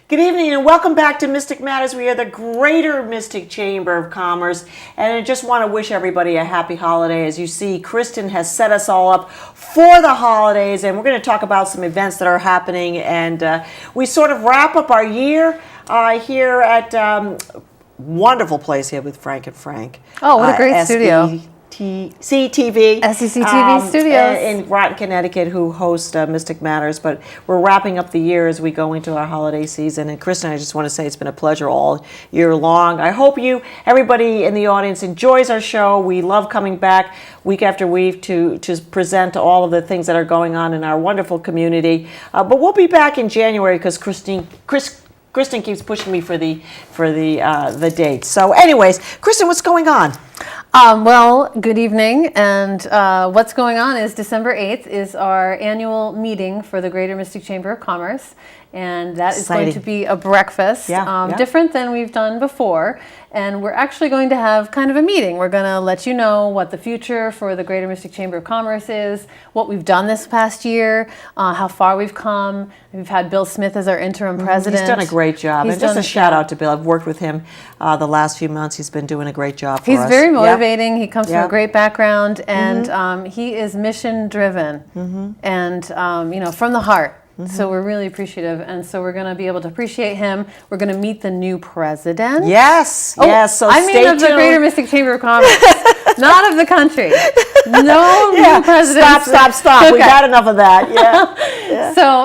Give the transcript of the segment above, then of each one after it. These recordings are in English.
Good evening and welcome back to Mystic Matters. We are the Greater Mystic Chamber of Commerce, and I just want to wish everybody a happy holiday. As you see, Kristin has set us all up for the holidays, and we're going to talk about some events that are happening, and we sort of wrap up our year here at wonderful place here with Frank and Frank. Oh, what a great studio. CTV. SECTV Studios. In Groton, Connecticut, who host Mystic Matters. But we're wrapping up the year as we go into our holiday season. And Kristin, I just want to say it's been a pleasure all year long. I hope everybody in the audience enjoys our show. We love coming back week after week to present all of the things that are going on in our wonderful community. But we'll be back in January because Kristin keeps pushing me for the dates. So anyways, Kristin, what's going on? Well, good evening, and what's going on is December 8th is our annual meeting for the Greater Mystic Chamber of Commerce, and that is going to be a breakfast, different than we've done before, and we're actually going to have kind of a meeting. We're going to let you know what the future for the Greater Mystic Chamber of Commerce is, what we've done this past year, how far we've come. We've had Bill Smith as our interim president. He's done a great job, and just a shout out to Bill. I've worked with him the last few months. He's been doing a great job for us. He's very motivating. He comes from a great background, and he is mission driven, and from the heart. So we're really appreciative, and so we're going to be able to appreciate him. We're going to meet the new president. Yes. So I mean of the Greater Mystic Chamber of Commerce, not of the country. No new president. Stop. Okay. We got enough of that. Yeah. So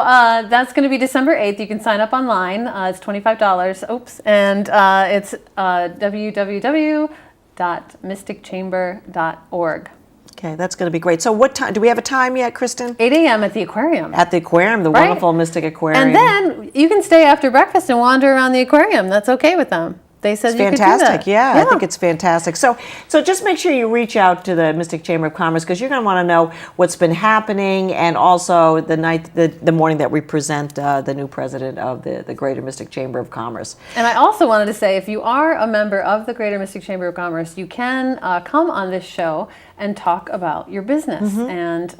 that's going to be December 8th. You can sign up online. It's $25. Oops. And it's www.mysticchamber.org. Okay, that's going to be great. So what time? Do we have a time yet, Kristin? 8 a.m. at the Aquarium. At the Aquarium, the wonderful Mistick Aquarium. And then you can stay after breakfast and wander around the aquarium. That's okay with them. They said you could do that. Fantastic, yeah, I think it's fantastic. So just make sure you reach out to the Mystic Chamber of Commerce because you're going to want to know what's been happening, and also the morning that we present the new president of the Greater Mystic Chamber of Commerce. And I also wanted to say, if you are a member of the Greater Mystic Chamber of Commerce, you can come on this show and talk about your business. And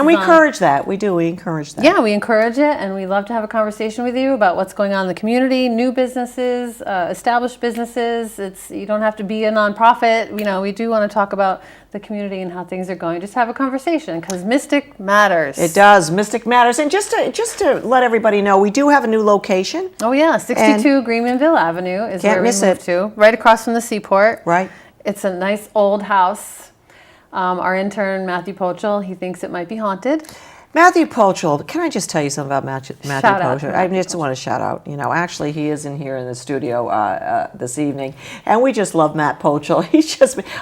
we encourage that. We do. We encourage that. Yeah, we encourage it, and we love to have a conversation with you about what's going on in the community, new businesses, established businesses. You don't have to be a nonprofit. We do want to talk about the community and how things are going. Just have a conversation because Mystic matters. It does. Mystic matters. And just to let everybody know, we do have a new location. Oh yeah, 62 Greenmanville Avenue is where we moved to, right across from the Seaport. Right. It's a nice old house. Our intern, Matthew Pochel, he thinks it might be haunted. Matthew Pochel, can I just tell you something about Matthew Pochel? I just want to shout out. Actually, he is in here in the studio this evening, and we just love Matt Pochel.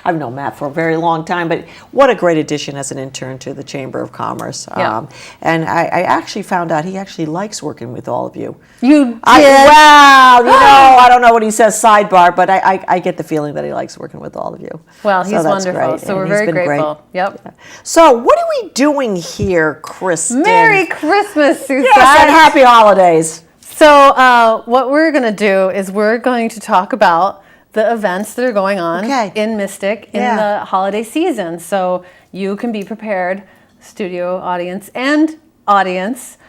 I've known Matt for a very long time, but what a great addition as an intern to the Chamber of Commerce. Yeah. And I actually found out he actually likes working with all of you. You did? I don't know what he says sidebar, but I get the feeling that he likes working with all of you. Well, he's wonderful, great. So we're very grateful. Great. Yep. Yeah. So what are we doing here, Kristin? Merry Christmas, Susette. Yes, and happy holidays. So what we're going to do is we're going to talk about the events that are going on in Mistick in the holiday season. So you can be prepared, studio audience and audience,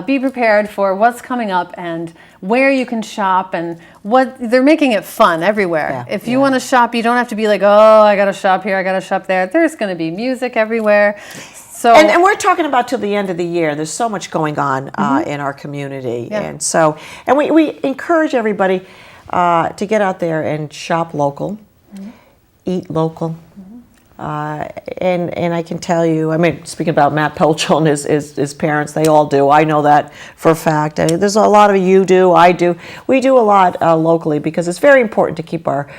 be prepared for what's coming up and where you can shop, and they're making it fun everywhere. Yeah, if you want to shop, you don't have to be like, oh, I got to shop here, I got to shop there. There's going to be music everywhere. So, and we're talking about till the end of the year. There's so much going on in our community, and we encourage everybody to get out there and shop local, eat local, and I can tell you. I mean, speaking about Matt Pochel and his parents, they all do. I know that for a fact. I mean, there's a lot of you do. I do. We do a lot locally because it's very important to keep our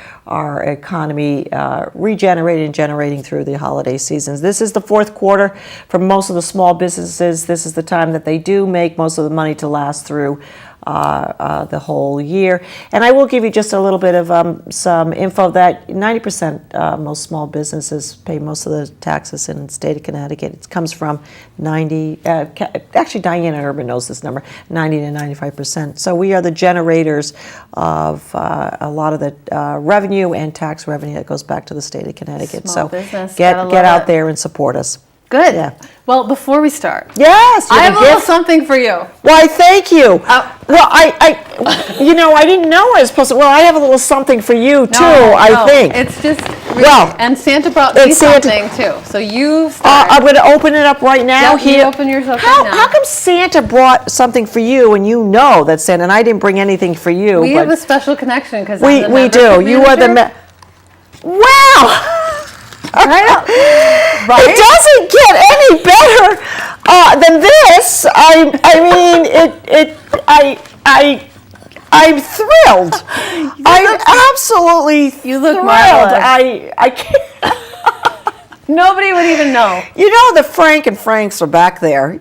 economy regenerated and generating through the holiday seasons. This is the fourth quarter for most of the small businesses. This is the time that they do make most of the money to last through the whole year. And I will give you just a little bit of some info that 90% most small businesses pay most of the taxes in the state of Connecticut. It comes from 90, actually Diana Urban knows this number, 90 to 95%. So we are the generators of a lot of the revenue and tax revenue that goes back to the state of Connecticut. Small so business, get out there and support us. Good. Yeah. Well, before we start, Yes, I have a little something for you. Why, thank you. Well, I didn't know I was supposed to. Well, I have a little something for you too. I think It's just really, Well, and Santa brought me Santa. something too. So you start. I'm going to open it up right now. Yep, you open yours up How, right now. how come Santa brought something for you and you know that Santa, and I didn't bring anything for you? We but have a special connection because we do. You are the wow. Right? It doesn't get any better than this. I'm thrilled. I'm absolutely You look thrilled. marvelous. I can't. Nobody would even know. You know, the Frank and Franks are back there,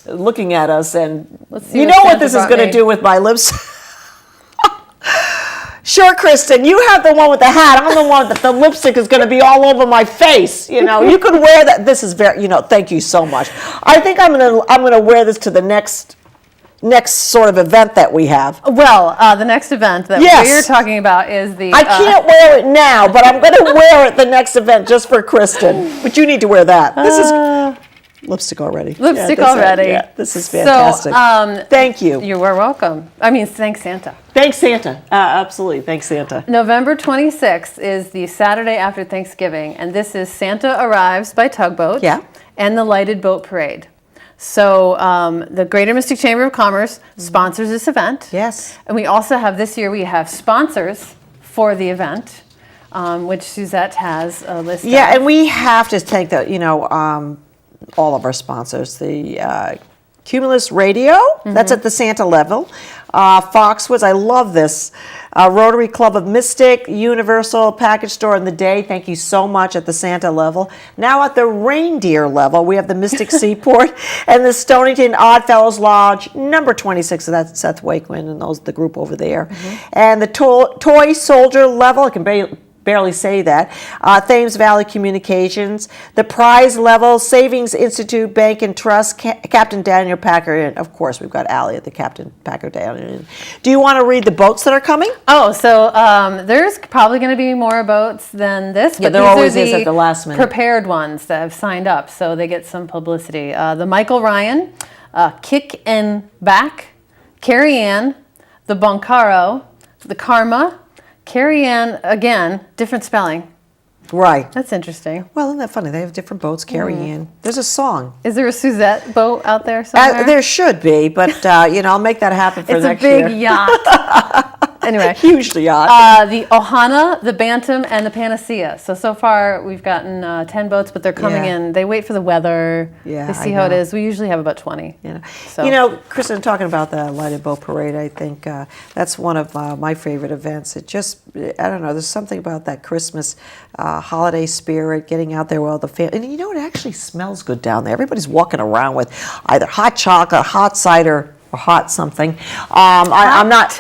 looking at us, and Let's see you what know what Santa this is brought going to me. do with my lips. Sure, Kristin, you have the one with the hat. I'm the one that the lipstick is going to be all over my face. You could wear that. This is very, thank you so much. I think I'm going to wear this to the next sort of event that we have. Well, the next event that Yes. we're talking about is the. I can't wear it now, but I'm going to wear it the next event just for Kristin. But you need to wear that. This is lipstick already. Lipstick this already. This is fantastic. So, thank you. You are welcome. Thanks, Santa. Thanks, Santa. Absolutely. Thanks, Santa. November 26th is the Saturday after Thanksgiving, and this is Santa Arrives by Tugboat and the Lighted Boat Parade. So the Greater Mistick Chamber of Commerce sponsors this event. Yes. And we also have, this year, we have sponsors for the event, which Susette has a list of. Yeah, and we have to thank all of our sponsors. The Cumulus Radio, that's at the Santa level. Foxwoods, I love this. Rotary Club of Mistick, Universal Package Store in the Day, thank you so much at the Santa level. Now at the reindeer level, we have the Mistick Seaport and the Stonington Oddfellows Lodge, number 26, so that's Seth Wakeman and the group over there. And the Toy Soldier level, I can barely say that. Thames Valley Communications, the prize level, Savings Institute Bank and Trust, Captain Daniel Packer, and of course we've got Allie at the Captain Packer Daniel. Do you want to read the boats that are coming? Oh, so there's probably going to be more boats than this, but there these always are is at the last minute. Prepared ones that have signed up, so they get some publicity. The Michael Ryan, Kick and Back, Carrie Ann, the Boncaro, the Karma, Carrie Ann, again, different spelling. Right. That's interesting. Well, isn't that funny? They have different boats carrying. There's a song. Is there a Susette boat out there somewhere? There should be, but I'll make that happen for next year. It's a big yacht. Anyway. Huge yacht. The Ohana, the Bantam, and the Panacea. So far we've gotten 10 boats, but they're coming in. They wait for the weather. Yeah, they see how it is. We usually have about 20. Yeah. So. Kristin, talking about the Lighted Boat Parade, I think that's one of my favorite events. It just, I don't know, there's something about that Christmas holiday spirit, getting out there with all the family. And it actually smells good down there. Everybody's walking around with either hot chocolate, hot cider, or hot something. I'm not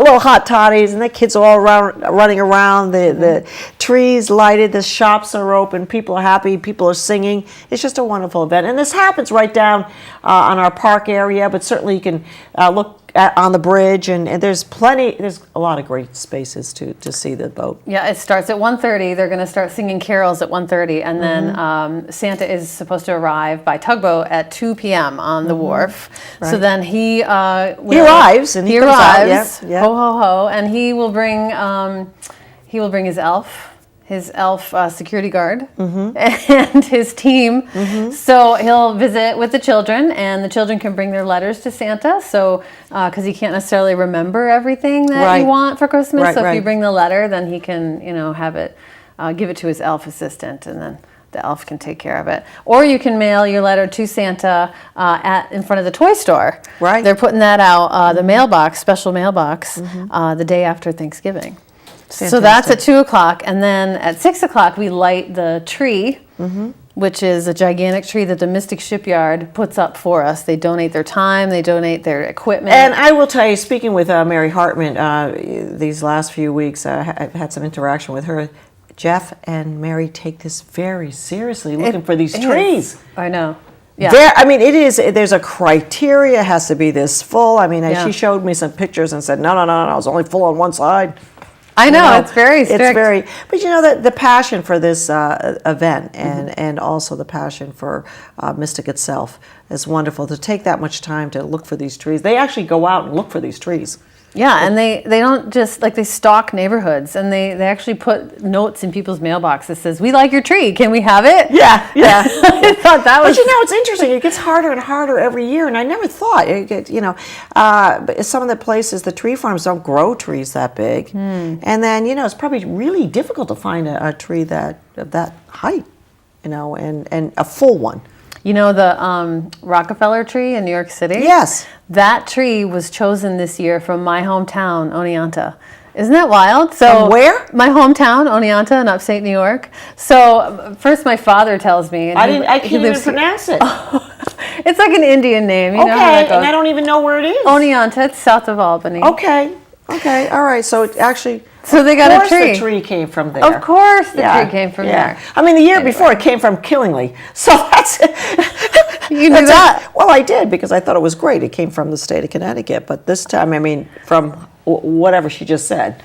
little hot toddies, and the kids are all running around. The trees lighted, the shops are open, people are happy, people are singing. It's just a wonderful event, and this happens right down on our park area. But certainly you can look on the bridge, and there's a lot of great spaces to see the boat. Yeah, it starts at 1:30. They're going to start singing carols at 1:30, and then Santa is supposed to arrive by tugboat at 2 p.m. on the wharf. Right. So then he arrives, and he comes arrives, out, ho ho ho, and he will bring his elf security guard and his team. So he'll visit with the children, and the children can bring their letters to Santa. So because he can't necessarily remember everything that you want for Christmas, so if you bring the letter, then he can have it, give it to his elf assistant, and then the elf can take care of it. Or you can mail your letter to Santa in front of the toy store. Right. They're putting that out, the mailbox, special mailbox, the day after Thanksgiving. Fantastic. So that's at 2 o'clock, and then at 6 o'clock we light the tree, which is a gigantic tree that the Mistick Shipyard puts up for us. They donate their time, they donate their equipment. And I will tell you, speaking with Mary Hartnett these last few weeks, I've had some interaction with her. Jeff and Mary take this very seriously, looking for these trees. I know. Yeah. It is. There's a criteria. It has to be this full. She showed me some pictures and said, no, it was only full on one side. I know, it's very strict. It's very, but the passion for this event and also the passion for Mistick itself is wonderful. To take that much time to look for these trees. They actually go out and look for these trees. Yeah, and they don't just, they stalk neighborhoods, and they actually put notes in people's mailbox that says, "We like your tree, can we have it?" Yeah. I thought that was... But it's interesting. It gets harder and harder every year, and I never thought but some of the places, the tree farms don't grow trees that big, and then it's probably really difficult to find a tree of that height, and a full one. The Rockefeller tree in New York City? Yes. That tree was chosen this year from my hometown, Oneonta. Isn't that wild? From where? My hometown, Oneonta, in upstate New York. So first my father tells me. And I can't even pronounce it. It's like an Indian name. You know how that goes. And I don't even know where it is. Oneonta, it's south of Albany. Okay, all right. So it actually... So they got a tree. The tree came from there. Of course the tree came from there. I mean, the year before it came from Killingly. So that's... You knew that? Well, I did, because I thought it was great. It came from the state of Connecticut. But this time, from whatever she just said.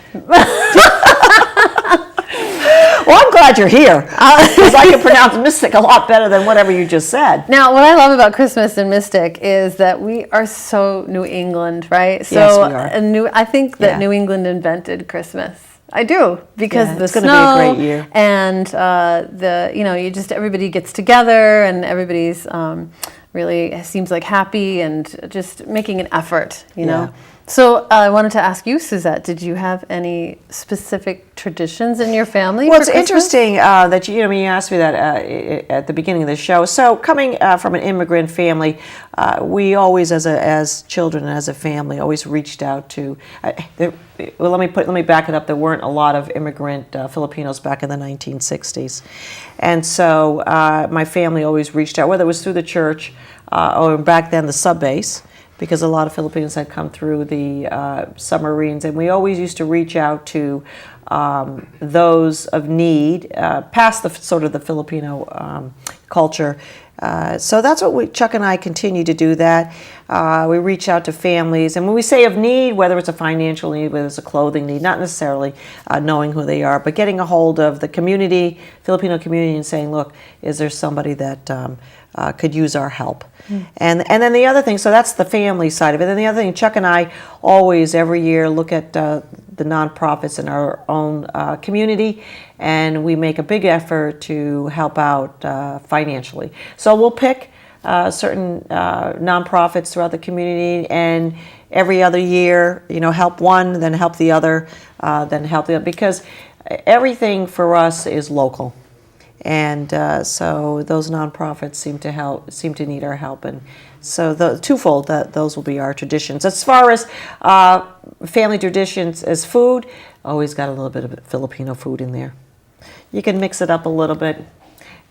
Well, I'm glad you're here, because I can pronounce Mistick a lot better than whatever you just said. Now, what I love about Christmas and Mistick is that we are so New England, right? So yes, we are. I think that New England invented Christmas. I do, because the it's snow gonna be a great year. And everybody gets together, and everybody's really seems like happy and just making an effort, you know. So I wanted to ask you, Susette, did you have any specific traditions in your family? Well, it's interesting that you asked me that at the beginning of the show. So coming from an immigrant family, we always, as children and as a family, always reached out to. Let me back it up. There weren't a lot of immigrant Filipinos back in the 1960s, and so my family always reached out, whether it was through the church or back then the sub base, because a lot of Filipinos had come through the submarines, and we always used to reach out to those of need, past the sort of the Filipino culture. So that's what Chuck and I continue to do that. We reach out to families, and when we say of need, whether it's a financial need, whether it's a clothing need, not necessarily knowing who they are, but getting a hold of the community, Filipino community, and saying, look, is there somebody that could use our help? And then the other thing, so that's the family side of it. And the other thing, Chuck and I always, every year, look at the nonprofits in our own community, and we make a big effort to help out financially. So we'll pick certain nonprofits throughout the community, and every other year, help one, then help the other, then help the other, because everything for us is local. And so those nonprofits seem to need our help, and so the twofold, those will be our traditions. As far as family traditions, as food, always got a little bit of Filipino food in there. You can mix it up a little bit,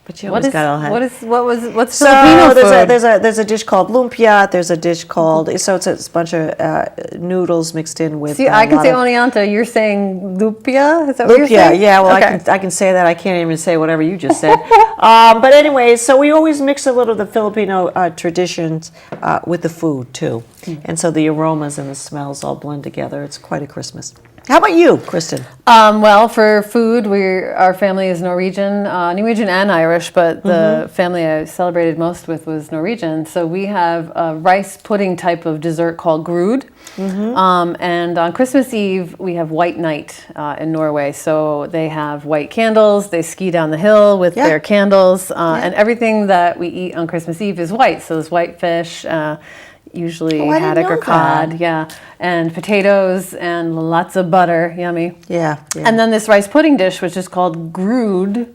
but you always got to have. What's Filipino food? There's a dish called lumpia. There's a dish called it's a bunch of noodles mixed in with. See, I can say Oneonta. You're saying lumpia. Is that what you're saying? Yeah. Well, okay. I can say that. I can't even say whatever you just said. But anyway, so we always mix a little of the Filipino traditions with the food too, and so the aromas and the smells all blend together. It's quite a Christmas. How about you, Kristin? Well, for food, our family is Norwegian and Irish, but the family I celebrated most with was Norwegian. So we have a rice pudding type of dessert called grud. And on Christmas Eve, we have White Night in Norway. So they have white candles. They ski down the hill with their candles. And everything that we eat on Christmas Eve is white. So there's white fish, usually haddock or cod, and potatoes and lots of butter, yummy. Yeah. And then this rice pudding dish, which is called grud,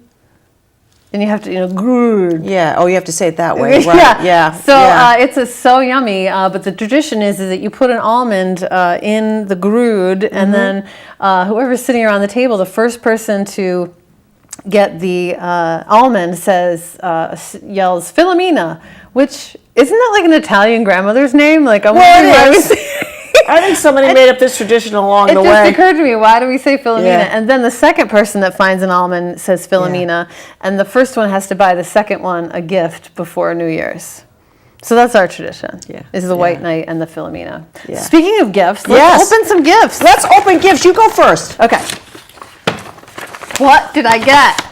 and you have to, grud. Yeah. Oh, you have to say it that way. Right. So it's so yummy. But the tradition is that you put an almond in the grud, and then whoever's sitting around the table, the first person to get the almond yells Filomena, which isn't that like an Italian grandmother's name? Like, I think somebody made up this tradition along the way. It just occurred to me, why do we say Filomena? And then the second person that finds an almond says Filomena, and the first one has to buy the second one a gift before New Year's. So that's our tradition. Yeah. Is the White Knight and the Philomena. Yeah. Speaking of gifts, let's open some gifts. Let's open gifts. You go first. Okay. What did I get?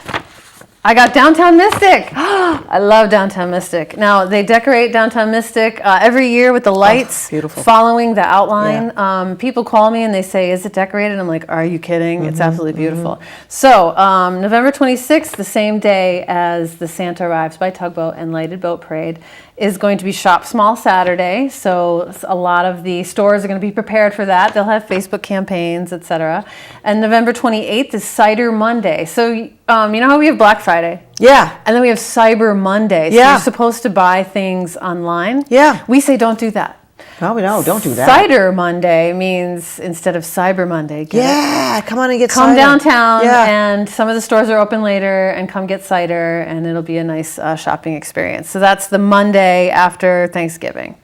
I got Downtown Mistick. I love Downtown Mistick. Now, they decorate Downtown Mistick every year with the lights following the outline. Yeah. People call me and they say, is it decorated? I'm like, are you kidding? It's absolutely beautiful. So, November 26th, the same day as the Santa Arrives by Tugboat and Lighted Boat Parade, is going to be Shop Small Saturday. So a lot of the stores are going to be prepared for that. They'll have Facebook campaigns, etc. And November 28th is Cider Monday. So you know how we have Black Friday? Yeah. And then we have Cyber Monday. So you're supposed to buy things online. Yeah. We say don't do that. No, don't do that. Cider Monday means instead of Cyber Monday. Come on and get come cider. Downtown, and some of the stores are open later, and come get cider, and it'll be a nice shopping experience. So that's the Monday after Thanksgiving.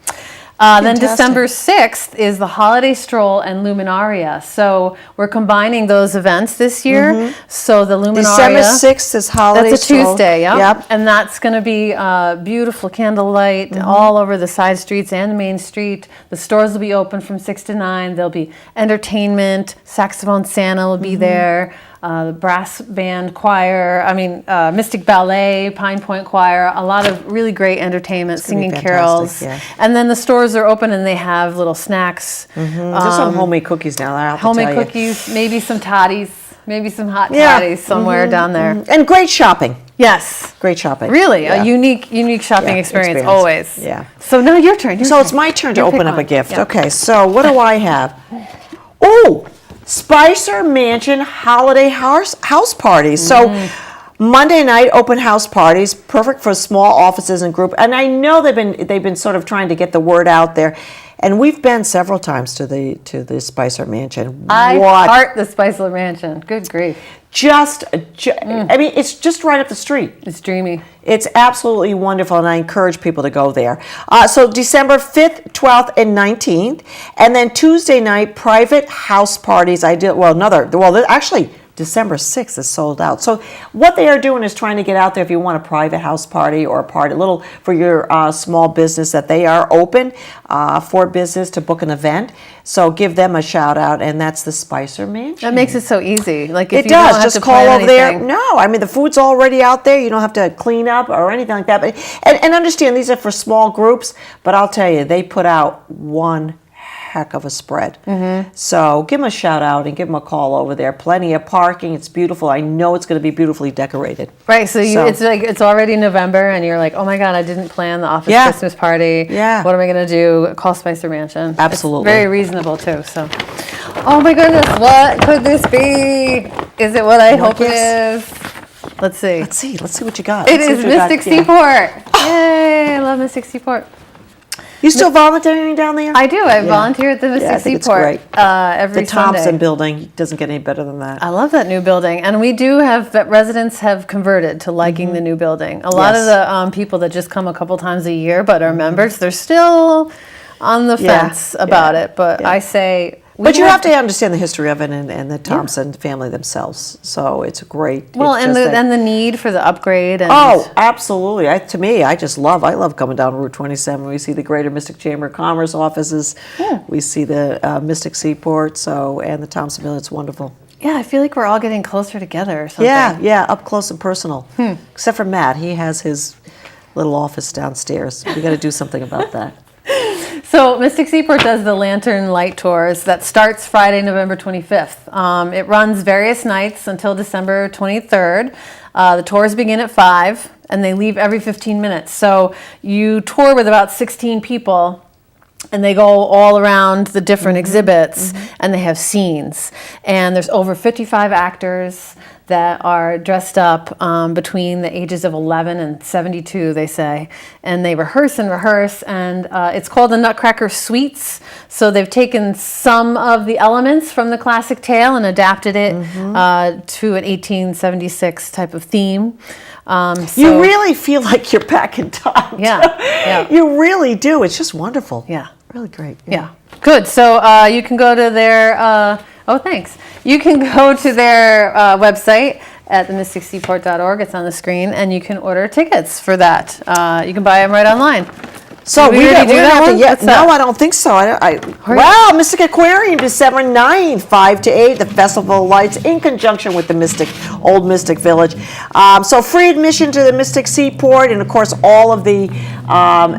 Then December 6th is the Holiday Stroll and Luminaria. So we're combining those events this year. So the Luminaria. December 6th is Holiday That's a Stroll. Tuesday, yep. And that's going to be beautiful candlelight all over the side streets and the main street. The stores will be open from 6 to 9. There'll be entertainment. Saxophone Santa will be there. The brass band choir, Mistick Ballet, Pine Point Choir, a lot of really great entertainment, singing carols. And then the stores are open and they have little snacks. There's some homemade cookies now. I have to homemade tell you. Cookies, maybe some toddies, maybe some hot toddies somewhere down there. And great shopping. Yes. Great shopping. Really, a unique shopping experience always. Yeah. So now your turn. It's my turn to open up a gift. Yeah. Okay, so what do I have? Oh! Spicer Mansion holiday house parties. So Monday night open house parties, perfect for small offices and group. And I know they've been sort of trying to get the word out there. And we've been several times to the Spicer Mansion. I heart the Spicer Mansion. Good grief. It's just right up the street. It's dreamy. It's absolutely wonderful, and I encourage people to go there. So December 5th, 12th, and 19th. And then Tuesday night, private house parties. Actually, December 6th is sold out. So what they are doing is trying to get out there if you want a private house party or a party, little for your small business, that they are open for business to book an event. So give them a shout out, and that's the Spicer Mansion. That makes it so easy. Like if it you does. don't have Just to call plan over there. anything. No, the food's already out there. You don't have to clean up or anything like that. But and understand these are for small groups. But I'll tell you, they put out one heck of a spread. So give them a shout out and give them a call over there. Plenty of parking. It's beautiful. I know it's going to be beautifully decorated. Right. So it's already November and you're like, oh my God, I didn't plan the office Christmas party. Yeah. What am I going to do? Call Spicer Mansion. Absolutely. It's very reasonable too. So, oh my goodness, what could this be? Is it what I hope it is? Let's see. Let's see what you got. It is Mistick Seaport. Yay! I love Mistick Seaport. You still volunteering down there? I do. I volunteer at the Mistick Seaport every Sunday. The Thompson building doesn't get any better than that. I love that new building. And we do have, residents have converted to liking the new building. A lot of the people that just come a couple times a year but are members, they're still on the fence about it. But I say... But you have to understand the history of it and the Thompson family themselves. So it's great. Well, and the need for the upgrade. And Absolutely. I love coming down Route 27. We see the Greater Mistick Chamber of Commerce offices. We see the Mistick Seaport. And the Thompson Mill. It's wonderful. Yeah, I feel like we're all getting closer together or something. Yeah, up close and personal. Except for Matt. He has his little office downstairs. We got to do something about that. So Mistick Seaport does the Lantern Light Tours. That starts Friday, November 25th. It runs various nights until December 23rd. The tours begin at 5 and they leave every 15 minutes. So you tour with about 16 people and they go all around the different exhibits and they have scenes. And there's over 55 actors that are dressed up between the ages of 11 and 72, they say. And they rehearse, and it's called the Nutcracker Suites. So they've taken some of the elements from the classic tale and adapted it to an 1876 type of theme. You really feel like you're back in time. Yeah. You really do. It's just wonderful. Yeah. Really great. Yeah. Good. So you can go to their... thanks. You can go to their website at themistickseaport.org. It's on the screen, and you can order tickets for that. You can buy them right online. So Did we already do that one? What's no, that? I don't think so. Wow, Mistick Aquarium, December 9th, 5 to 8, the Festival of Lights in conjunction with the Mistick, Old Mistick Village. So free admission to the Mistick Seaport, and of course all of the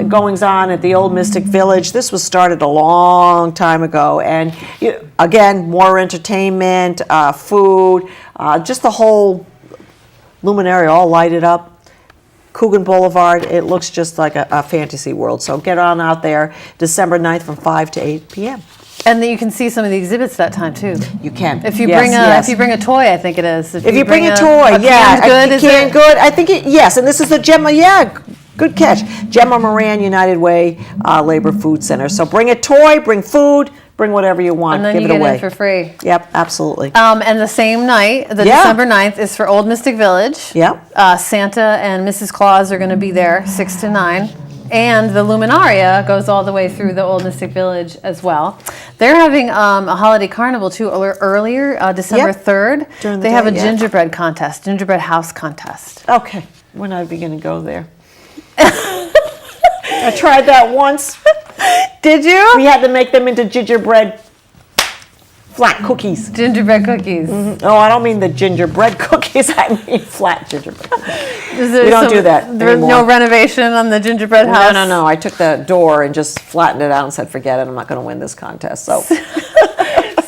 goings on at the Old Mistick Village. This was started a long time ago, and again, more entertainment, food, just the whole luminary all lighted up. Coogan Boulevard, it looks just like a fantasy world. So get on out there December 9th from 5 to 8 p.m. And then you can see some of the exhibits that time too. You can. If you Yes, if you bring a toy, I think it is. If you bring a toy, canned good, is it? good. I think yes, and this is the Gemma, good catch. Gemma Moran United Way Labor Food Center. So bring a toy, bring food, bring whatever you want, And then give you it get away. in for free. Yep, absolutely. And the same night, the Yeah. December 9th, is for Old Mistick Village. Yep. Santa and Mrs. Claus are going to be there 6 to 9. And the Luminaria goes all the way through the Old Mistick Village as well. They're having a holiday carnival too earlier, December Yep. 3rd. During the they have day, a yeah. gingerbread contest, gingerbread house contest. Okay, we're not even going to go there. I tried that once. Did you? We had to make them into gingerbread flat cookies. Gingerbread cookies. Oh, I don't mean the gingerbread cookies. I mean flat gingerbread. We don't do that There's no anymore. renovation on the gingerbread house? No. I took the door and just flattened it out and said, forget it. I'm not going to win this contest. So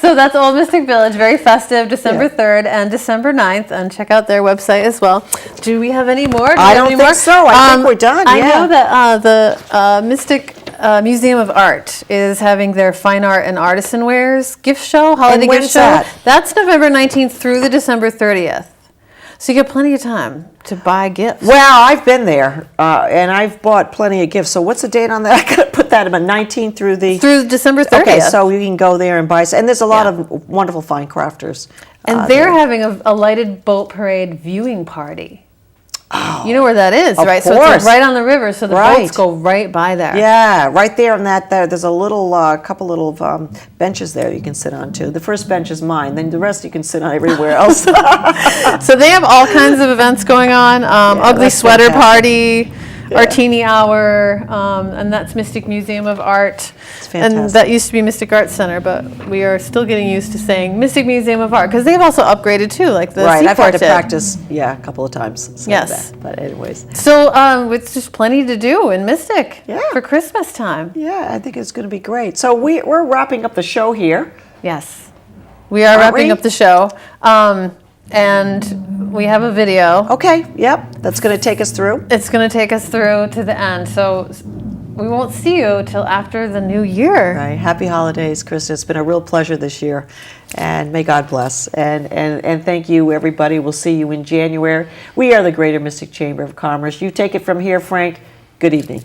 So that's Old Mistick Village, very festive, December Yeah. 3rd and December 9th, and check out their website as well. Do we have any more? I don't think so. I think we're done, I yeah. know that the Mistick Museum of Art is having their Fine Art and Artisan Wares gift show, holiday And gift when's show. that? That's November 19th through the December 30th. So you get plenty of time to buy gifts. well, I've been there and I've bought plenty of gifts. So what's the date on that? I got to put that about 19th through the. Through December 30th. Okay, so you can go there and buy. And there's a lot of wonderful fine crafters. And they're having a lighted boat parade viewing party. You know where that is, Of right? So course. it's right on the river, so the Right. boats go right by there. Yeah, right there on that. There's a little, couple little benches there you can sit on too. The first bench is mine. Then the rest you can sit on everywhere else. So they have all kinds of events going on. Ugly that's Sweater fantastic. Party, Artini Hour, and that's Mistick Museum of Art. And fantastic. that used to be Mistick Art Center, but we are still getting used to saying Mistick Museum of Art, because they've also upgraded too, like the Right, I've Seaport had to did. practice, a couple of times. saying Yes. that. But anyways, So it's just plenty to do in Mistick Yeah. for Christmas time. yeah, I think it's going to be great. So we're wrapping up the show here. Yes. We are Aren't wrapping we? up the show. And we have a video. Okay, yep, that's going to take us through. It's going to take us through to the end. So we won't see you till after the new year. Right. Happy holidays, Krista. It's been a real pleasure this year, and may God bless. And thank you, everybody. We'll see you in January. We are the Greater Mistick Chamber of Commerce. You take it from here, Frank. Good evening.